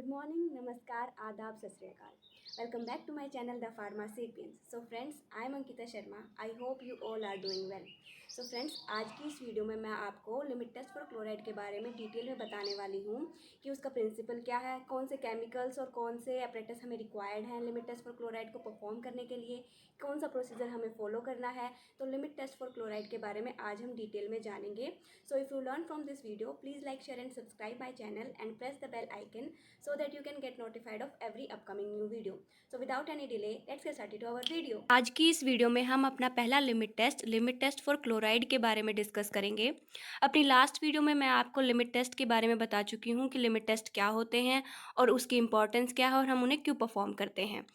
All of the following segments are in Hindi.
Good morning, Namaskar, Adab, Sat Sri Akal. Welcome back to my channel, The Pharma Sapiens. So friends, I am Ankita Sharma. I hope you all are doing well. So friends, आज की इस वीडियो में मैं आपको लिमिट टेस्ट फॉर क्लोराइड के बारे में डिटेल में बताने वाली हूँ कि उसका प्रिंसिपल क्या है, कौन से केमिकल्स और कौन से एपरेटस हमें रिक्वायर्ड हैं लिमिट टेस्ट फॉर क्लोराइड को परफॉर्म करने के लिए, कौन सा प्रोसीजर हमें फॉलो करना है। तो लिमिट टेस्ट फॉर क्लोराइड के बारे में आज हम डिटेल में जानेंगे। So if you learn from this video, please like, share and subscribe my channel and press the bell icon so that you can get notified of every upcoming new video. So without any delay, let's get started to our video. आज की इस वीडियो में हम अपना पहला लिमिट टेस्ट फॉर क्लोराइड के बारे में डिस्कस करेंगे। अपनी लास्ट वीडियो में मैं आपको लिमिट टेस्ट के बारे में बता चुकी हूँ कि लिमिट टेस्ट क्या होते हैं और उसकी इंपॉर्टेंस क्या है और हम उन्हें क्यों परफॉर्म करते हैं।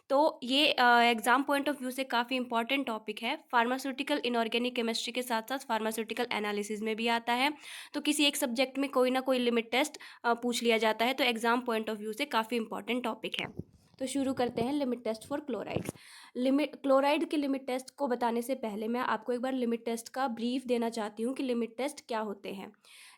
तो ये एग्जाम पॉइंट ऑफ व्यू से काफ़ी इंपॉर्टेंट टॉपिक है। फार्मास्यूटिकल इनऑर्गेनिक केमिस्ट्री के साथ साथ फार्मास्यूटिकल एनालिसिस में भी आता है। तो किसी एक सब्जेक्ट में कोई ना कोई लिमिट टेस्ट पूछ लिया जाता है, तो एग्जाम पॉइंट ऑफ व्यू से काफ़ी इंपॉर्टेंट टॉपिक है। तो शुरू करते हैं limit test for chlorides. Chloride के लिमिट टेस्ट को बताने से पहले मैं आपको एक बार लिमिट टेस्ट का ब्रीफ देना चाहती हूँ कि लिमिट टेस्ट क्या होते हैं।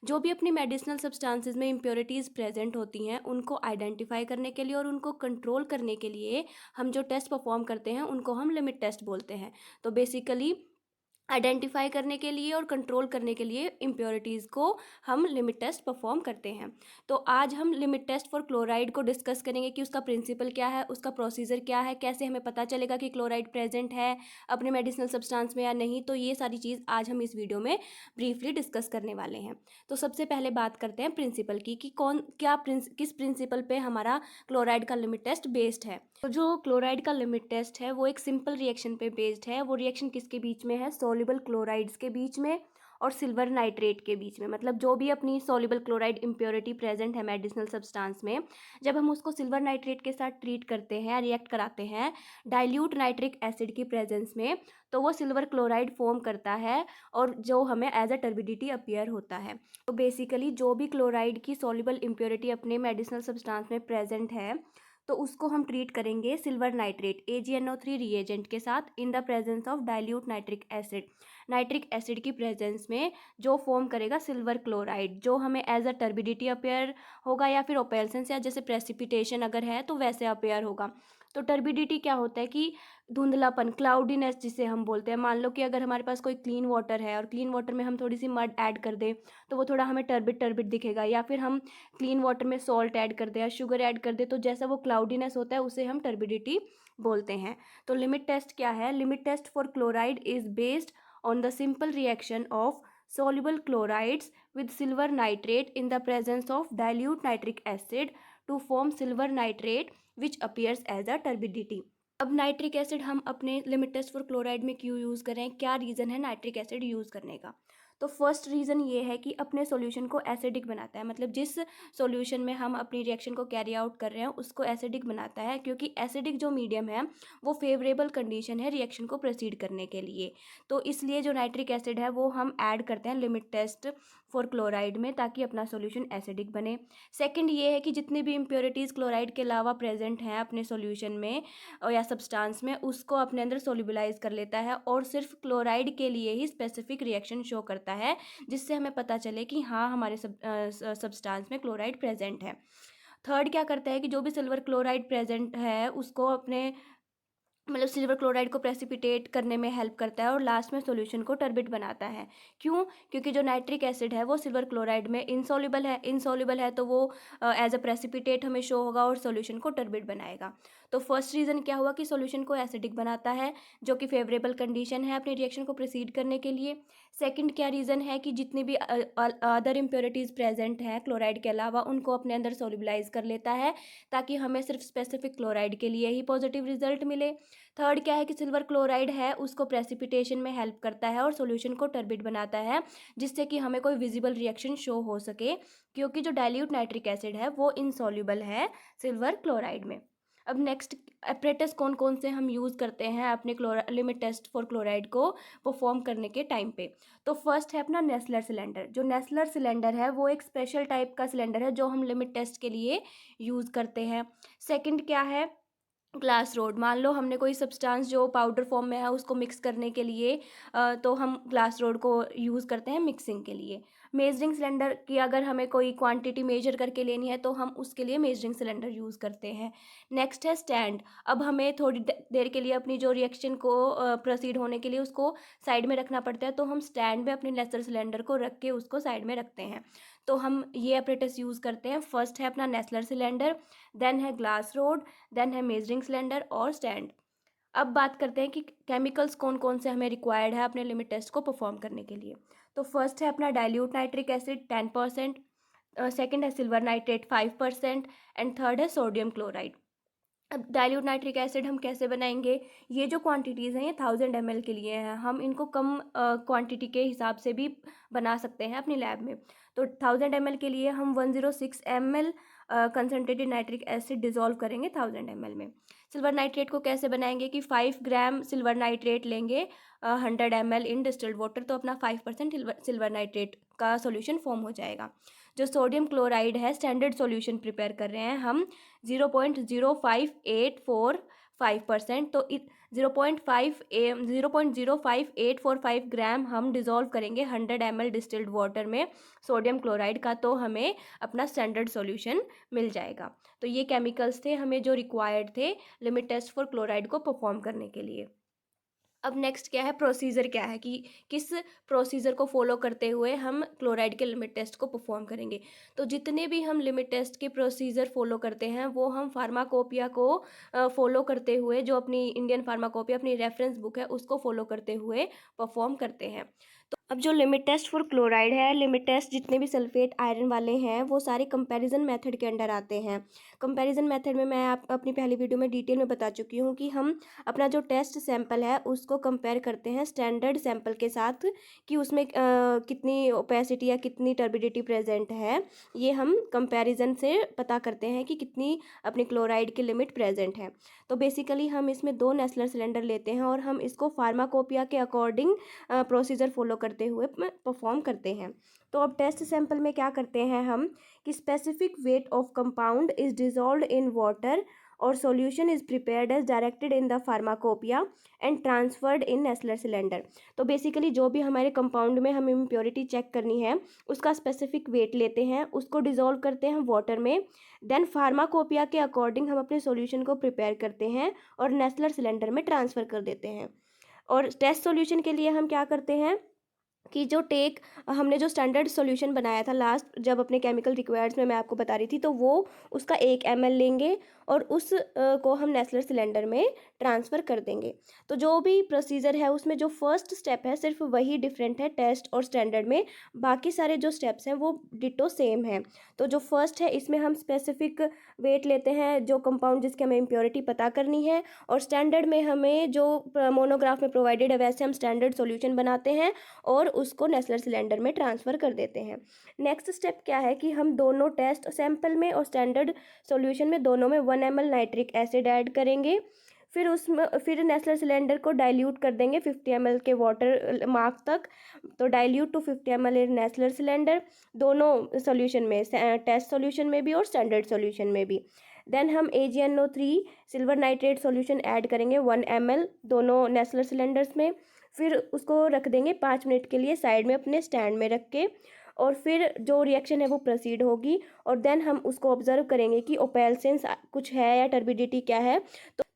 जो भी अपनी मेडिसिनल सब्सटेंसेस में इम्प्योरिटीज़ प्रेजेंट होती हैं उनको आइडेंटिफाई करने के लिए और उनको कंट्रोल करने के लिए हम जो टेस्ट परफॉर्म करते हैं उनको हम लिमिट टेस्ट बोलते हैं। तो बेसिकली आइडेंटिफाई करने के लिए और कंट्रोल करने के लिए इम्प्योरिटीज़ को हम लिमिट टेस्ट परफॉर्म करते हैं। तो आज हम लिमिट टेस्ट फॉर क्लोराइड को डिस्कस करेंगे कि उसका प्रिंसिपल क्या है, उसका प्रोसीजर क्या है, कैसे हमें पता चलेगा कि क्लोराइड प्रेजेंट है अपने मेडिसिनल सब्सटेंस में या नहीं। तो ये सारी चीज़ आज हम इस वीडियो में ब्रीफली डिस्कस करने वाले हैं। तो सबसे पहले बात करते हैं प्रिंसिपल की कि किस प्रिंसिपल पे हमारा क्लोराइड का लिमिट टेस्ट बेस्ड है। तो जो क्लोराइड का लिमिट टेस्ट है वो एक सिंपल रिएक्शन पे बेस्ड है। वो रिएक्शन किसके बीच में है? सॉल्युबल क्लोराइड्स के बीच में और सिल्वर नाइट्रेट के बीच में। मतलब जो भी अपनी सॉल्युबल क्लोराइड इम्प्योरिटी प्रेजेंट है मेडिसिनल सब्सटेंस में, जब हम उसको सिल्वर नाइट्रेट के साथ ट्रीट करते हैं, रिएक्ट कराते हैं डाइल्यूट नाइट्रिक एसिड की प्रेजेंस में, तो वो सिल्वर क्लोराइड फॉर्म करता है और जो हमें एज अ टर्बिडिटी अपीयर होता है। तो बेसिकली जो भी क्लोराइड की सॉल्युबल इम्प्योरिटी अपने मेडिसिनल सब्सटेंस में प्रेजेंट है तो उसको हम ट्रीट करेंगे सिल्वर नाइट्रेट AgNO3 रिएजेंट के साथ in the presence of dilute nitric acid की प्रेजेंस में, जो फॉर्म करेगा सिल्वर क्लोराइड, जो हमें एज अ टर्बिडिटी अपेयर होगा या फिर ओपेल्सेंस या जैसे प्रेसिपिटेशन अगर है तो वैसे अपेयर होगा। तो टर्बिडिटी क्या होता है कि धुंधलापन, क्लाउडीनेस जिसे हम बोलते हैं। मान लो कि अगर हमारे पास कोई क्लीन वाटर है और क्लीन वाटर में हम थोड़ी सी मड ऐड कर दें तो वो थोड़ा हमें टर्बिड दिखेगा, या फिर हम क्लीन वाटर में सॉल्ट ऐड कर दे या शुगर ऐड कर दे तो जैसा वो क्लाउडीनेस होता है उसे हम टर्बिडिटी बोलते हैं। तो लिमिट टेस्ट क्या है? Limit test for chloride is based on the simple reaction of soluble chlorides with silver nitrate in the presence of dilute nitric acid to form silver nitrate which appears as a turbidity। अब नाइट्रिक एसिड हम अपने लिमिट टेस्ट फॉर क्लोराइड में क्यों यूज़ करें, क्या रीज़न है नाइट्रिक एसिड यूज़ करने का? तो फर्स्ट रीज़न ये है कि अपने सॉल्यूशन को एसिडिक बनाता है। मतलब जिस सॉल्यूशन में हम अपनी रिएक्शन को कैरी आउट कर रहे हैं उसको एसिडिक बनाता है, क्योंकि एसिडिक जो मीडियम है वो फेवरेबल कंडीशन है रिएक्शन को प्रोसीड करने के लिए। तो इसलिए जो नाइट्रिक एसिड है वो हम ऐड करते हैं लिमिट टेस्ट फॉर क्लोराइड में ताकि अपना सॉल्यूशन एसिडिक बने। सेकंड ये है कि जितनी भी इम्प्योरिटीज़ क्लोराइड के अलावा प्रेजेंट हैं अपने सॉल्यूशन में या सब्सटेंस में, उसको अपने अंदर सोल्यूबलाइज कर लेता है और सिर्फ क्लोराइड के लिए ही स्पेसिफिक रिएक्शन शो करता है, जिससे हमें पता चले कि हाँ हमारे सब्सटेंस में क्लोराइड प्रेजेंट है। थर्ड क्या करता है कि जो भी सिल्वर क्लोराइड प्रेजेंट है उसको अपने मतलब सिल्वर क्लोराइड को प्रेसिपिटेट करने में हेल्प करता है और लास्ट में सॉल्यूशन को टर्बिड बनाता है। क्यों? क्योंकि जो नाइट्रिक एसिड है वो सिल्वर क्लोराइड में इनसॉल्युबल है तो वो एज अ प्रेसिपिटेट हमें शो होगा और सॉल्यूशन को टर्बिड बनाएगा। तो फर्स्ट रीज़न क्या हुआ कि सॉल्यूशन को एसिडिक बनाता है, जो कि फेवरेबल कंडीशन है अपनी रिएक्शन को प्रोसीड करने के लिए। सेकंड क्या रीज़न है कि जितनी भी अदर इम्प्योरिटीज़ प्रेजेंट हैं क्लोराइड के अलावा उनको अपने अंदर सॉल्युबलाइज कर लेता है ताकि हमें सिर्फ स्पेसिफिक क्लोराइड के लिए ही पॉजिटिव रिजल्ट मिले। थर्ड क्या है कि सिल्वर क्लोराइड है उसको प्रेसिपिटेशन में हेल्प करता है और सॉल्यूशन को टर्बिड बनाता है, जिससे कि हमें कोई विजिबल रिएक्शन शो हो सके, क्योंकि जो डाइल्यूट नाइट्रिक एसिड है वो इनसॉल्युबल है सिल्वर क्लोराइड में। अब नेक्स्ट एपरेटस कौन कौन से हम यूज़ करते हैं अपने लिमिट टेस्ट फॉर क्लोराइड को परफॉर्म करने के टाइम पे। तो फर्स्ट है अपना नेस्लर सिलेंडर। जो नेस्लर सिलेंडर है वो एक स्पेशल टाइप का सिलेंडर है जो हम लिमिट टेस्ट के लिए यूज़ करते हैं। सेकंड क्या है? Glass rod. मान लो हमने कोई सब्सटेंस जो पाउडर फॉर्म में है उसको मिक्स करने के लिए तो हम ग्लास रोड को यूज़ करते हैं मिक्सिंग के लिए। मेजरिंग सिलेंडर की अगर हमें कोई क्वांटिटी मेजर करके लेनी है तो हम उसके लिए मेजरिंग सिलेंडर यूज़ करते हैं। नेक्स्ट है स्टैंड। अब हमें थोड़ी देर के लिए अपनी जो रिएक्शन को प्रोसीड होने के लिए उसको साइड में रखना पड़ता है, तो हम स्टैंड में अपने नेस्लर सिलेंडर को रख के उसको साइड में रखते हैं। तो हम ये अपरेटस यूज़ करते हैं। फर्स्ट है अपना नेस्लर सिलेंडर, देन है ग्लास रोड, देन है मेजरिंग सिलेंडर और स्टैंड। अब बात करते हैं कि केमिकल्स कौन कौन से हमें रिक्वायर्ड है अपने लिमिट टेस्ट को परफॉर्म करने के लिए। तो फर्स्ट है अपना डाइल्यूट नाइट्रिक एसिड 10%, सेकंड है सिल्वर नाइट्रेट 5% एंड थर्ड है सोडियम क्लोराइड। अब डाइल्यूट नाइट्रिक एसिड हम कैसे बनाएंगे? ये जो क्वांटिटीज़ हैं ये 1000 ml के लिए हैं, हम इनको कम क्वांटिटी के हिसाब से भी बना सकते हैं अपनी लैब में। तो 1000 ml के लिए हम 106 ml concentrated nitric acid dissolve करेंगे 1000 ml में। सिल्वर नाइट्रेट को कैसे बनाएंगे कि 5 ग्राम सिल्वर नाइट्रेट लेंगे 100 ml इन डिस्टिल्ड वाटर, तो अपना 5% सिल्वर नाइट्रेट का सोल्यूशन फॉर्म हो जाएगा। जो सोडियम क्लोराइड है स्टैंडर्ड सॉल्यूशन प्रिपेयर कर रहे हैं हम 0.05845%, तो 0.05845 ग्राम हम डिज़ोल्व करेंगे 100 ml डिस्टिल्ड वाटर में सोडियम क्लोराइड का, तो हमें अपना स्टैंडर्ड सॉल्यूशन मिल जाएगा। तो ये केमिकल्स थे हमें जो रिक्वायर्ड थे लिमिट टेस्ट फॉर क्लोराइड को परफॉर्म करने के लिए। अब नेक्स्ट क्या है, प्रोसीजर क्या है कि किस प्रोसीजर को फॉलो करते हुए हम क्लोराइड के लिमिट टेस्ट को परफॉर्म करेंगे। तो जितने भी हम लिमिट टेस्ट के प्रोसीजर फॉलो करते हैं वो हम फार्माकोपिया को फॉलो करते हुए, जो अपनी इंडियन फार्माकोपिया अपनी रेफरेंस बुक है उसको फॉलो करते हुए परफॉर्म करते हैं। तो अब जो लिमिट टेस्ट फॉर क्लोराइड है, लिमिट टेस्ट जितने भी सल्फेट आयरन वाले हैं वो सारे कंपैरिजन मेथड के अंडर आते हैं। कंपैरिजन मेथड में मैं आप अपनी पहली वीडियो में डिटेल में बता चुकी हूँ कि हम अपना जो टेस्ट सैंपल है उसको कंपेयर करते हैं स्टैंडर्ड सैंपल के साथ कि उसमें कितनी ओपेसिटी या कितनी टर्बिडिटी प्रेजेंट है। ये हम कंपैरिजन से पता करते हैं कि कितनी अपनी क्लोराइड की लिमिट प्रेजेंट है। तो बेसिकली हम इसमें 2 नेस्लर सिलेंडर लेते हैं और हम इसको फार्माकोपिया के अकॉर्डिंग प्रोसीजर फॉलो करते हुए परफॉर्म करते हैं। तो अब टेस्ट सैंपल में क्या करते हैं हम कि specific weight of compound is dissolved in water और solution is prepared as directed in the pharmacopoeia and transferred in Nessler cylinder. तो बेसिकली जो भी हमारे कंपाउंड में हमें इम्प्योरिटी चेक करनी है उसका स्पेसिफिक वेट लेते हैं, उसको डिजोल्व करते हैं वाटर में, देन फार्माकोपिया के अकॉर्डिंग हम अपने सॉल्यूशन को प्रिपेयर करते हैं और नेस्लर सिलेंडर में ट्रांसफ़र कर देते हैं। और टेस्ट सॉल्यूशन के लिए हम क्या करते हैं कि जो हमने जो स्टैंडर्ड सॉल्यूशन बनाया था लास्ट जब अपने केमिकल रिक्वायर्ड्स में मैं आपको बता रही थी, तो वो उसका 1 ml लेंगे और उस को हम नेस्लर सिलेंडर में ट्रांसफ़र कर देंगे। तो जो भी प्रोसीजर है उसमें जो फर्स्ट स्टेप है सिर्फ वही डिफरेंट है टेस्ट और स्टैंडर्ड में, बाकी सारे जो स्टेप्स हैं वो डिटो सेम है। तो जो फर्स्ट है इसमें हम स्पेसिफिक वेट लेते हैं जो कंपाउंड जिसकी हमें इम्प्योरिटी पता करनी है, और स्टैंडर्ड में हमें जो मोनोग्राफ में प्रोवाइडेड है वैसे हम स्टैंडर्ड सॉल्यूशन बनाते हैं और उसको नेस्लर सिलेंडर में ट्रांसफ़र कर देते हैं। नेक्स्ट स्टेप क्या है कि हम दोनों टेस्ट सैंपल में और स्टैंडर्ड सॉल्यूशन में दोनों में 1 ml नाइट्रिक एसिड ऐड करेंगे। फिर नेस्लर सिलेंडर को डाइल्यूट कर देंगे 50 ml के वाटर मार्क तक। तो dilute to 50 ml in Nessler cylinder, दोनों सॉल्यूशन में, टेस्ट सॉल्यूशन में भी और स्टैंडर्ड सॉल्यूशन में भी। देन हम AgNO3 silver nitrate solution add करेंगे 1 ml दोनों नेस्लर सिलेंडर्स में। फिर उसको रख देंगे 5 मिनट के लिए साइड में अपने स्टैंड में रख के, और फिर जो रिएक्शन है वो प्रोसीड होगी और देन हम उसको ऑब्जर्व करेंगे कि ओपेल्सेंस कुछ है या टर्बिडिटी क्या है।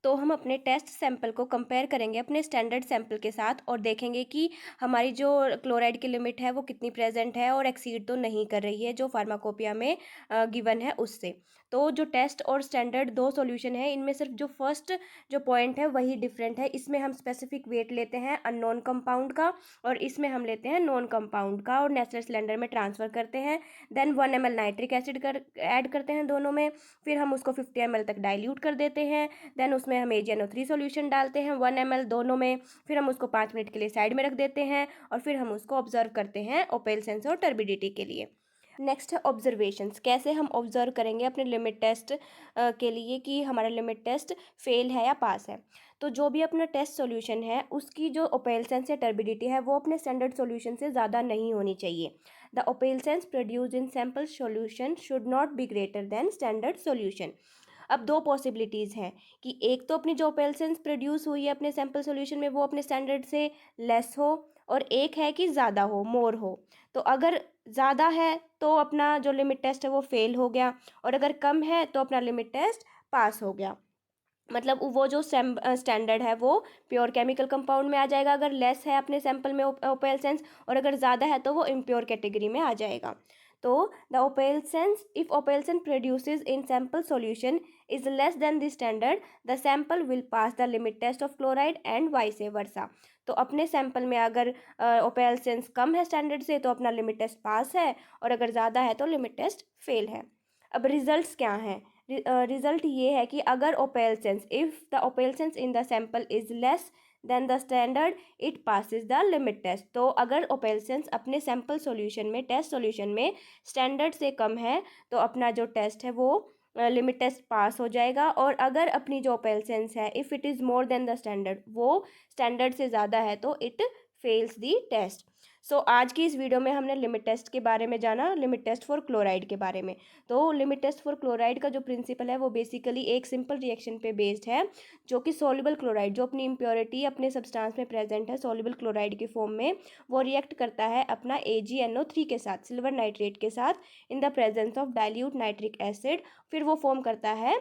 तो हम अपने टेस्ट सैंपल को कंपेयर करेंगे अपने स्टैंडर्ड सैंपल के साथ और देखेंगे कि हमारी जो क्लोराइड की लिमिट है वो कितनी प्रेजेंट है और एक्सीड तो नहीं कर रही है जो फार्माकोपिया में गिवन है उससे। तो जो टेस्ट और स्टैंडर्ड 2 सॉल्यूशन है इनमें सिर्फ जो फर्स्ट जो पॉइंट है वही डिफरेंट है। इसमें हम स्पेसिफिक वेट लेते हैं अननोन कंपाउंड का और इसमें हम लेते हैं नॉन कंपाउंड का और नेस्लर सिलेंडर में ट्रांसफ़र करते हैं। Then 1 ml nitric acid add करते हैं दोनों में, फिर हम उसको 50 ml तक डाइल्यूट कर देते हैं। देन उसमें हम AgNO3 सॉल्यूशन डालते हैं 1 ml दोनों में, फिर हम उसको 5 मिनट के लिए साइड में रख देते हैं और फिर हम उसको ऑब्जर्व करते हैं ओपेल्सेंस और टर्बिडिटी के लिए। नेक्स्ट है ऑब्जर्वेशंस, कैसे हम ऑब्जर्व करेंगे अपने लिमिट टेस्ट के लिए कि हमारा लिमिट टेस्ट फेल है या पास है। तो जो भी अपना टेस्ट सॉल्यूशन है उसकी जो ओपेल्सेंस या टर्बिडिटी है वो अपने स्टैंडर्ड सॉल्यूशन से ज़्यादा नहीं होनी चाहिए। The opalescence produced in sample solution should not be greater than standard solution. अब 2 पॉसिबिलिटीज़ हैं कि एक तो अपनी जो ओपेल्सेंस प्रोड्यूस हुई है अपने सैंपल सॉल्यूशन में वो अपने स्टैंडर्ड से लेस हो, और एक है कि ज़्यादा हो, मोर हो। तो अगर ज़्यादा है तो अपना जो लिमिट टेस्ट है वो फेल हो गया, और अगर कम है तो अपना लिमिट टेस्ट पास हो गया। मतलब वो जो स्टैंडर्ड है वो प्योर केमिकल कंपाउंड में आ जाएगा अगर लेस है अपने सैंपल में ओपेलसेंस, और अगर ज़्यादा है तो वो इम्प्योर कैटेगरी में आ जाएगा। तो the opalescence, if opalescence produces in sample solution is less than the standard, the sample will pass the limit test of chloride and vice versa. तो अपने सैंपल में अगर ओपेलसेंस कम है स्टैंडर्ड से तो अपना लिमिट टेस्ट पास है, और अगर ज़्यादा है तो लिमिट टेस्ट फेल है। अब रिजल्ट्स क्या हैं? रिजल्ट ये है कि अगर opalescence, if the opalescence in the sample is less than the standard, it passes the limit test. तो अगर ओपेलसेंस अपने सैंपल सॉल्यूशन में, टेस्ट सॉल्यूशन में स्टैंडर्ड से कम है तो अपना जो टेस्ट है वो लिमिट टेस्ट पास हो जाएगा, और अगर अपनी जो ओपेलसेंस है if it is more than the standard, वो स्टैंडर्ड से ज़्यादा है तो इट फेल्स दी टेस्ट। सो आज की इस वीडियो में हमने लिमिट टेस्ट के बारे में जाना, लिमिट टेस्ट फॉर क्लोराइड के बारे में। तो लिमिट टेस्ट फॉर क्लोराइड का जो प्रिंसिपल है वो बेसिकली एक सिंपल रिएक्शन पे बेस्ड है, जो कि सॉल्युबल क्लोराइड, जो अपनी इम्प्योरिटी अपने सब्सटेंस में प्रेजेंट है सॉल्युबल क्लोराइड के फॉर्म में, वो रिएक्ट करता है अपना AgNO3 के साथ, सिल्वर नाइट्रेट के साथ, in the presence of dilute nitric acid. फिर वो फॉर्म करता है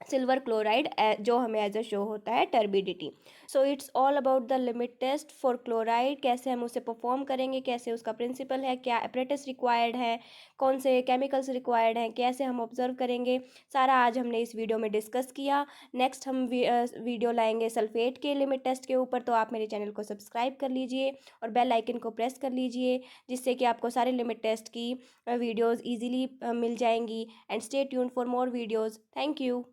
सिल्वर क्लोराइड, जो हमें एज अ शो होता है turbidity. So it's all about the limit test for chloride, कैसे हम उसे परफॉर्म करेंगे, कैसे उसका प्रिंसिपल है, क्या अप्रेटिस रिक्वायर्ड है, कौन से केमिकल्स रिक्वायर्ड हैं, कैसे हम ऑब्जर्व करेंगे, सारा आज हमने इस वीडियो में डिस्कस किया। नेक्स्ट हम वीडियो लाएंगे सल्फेट के लिमिट टेस्ट के ऊपर, तो आप मेरे चैनल को सब्सक्राइब कर लीजिए और बेल आइकन को प्रेस कर लीजिए, जिससे कि आपको सारे लिमिट टेस्ट की वीडियोज़ ईजिली मिल जाएंगी। And stay tuned for more videos. Thank you.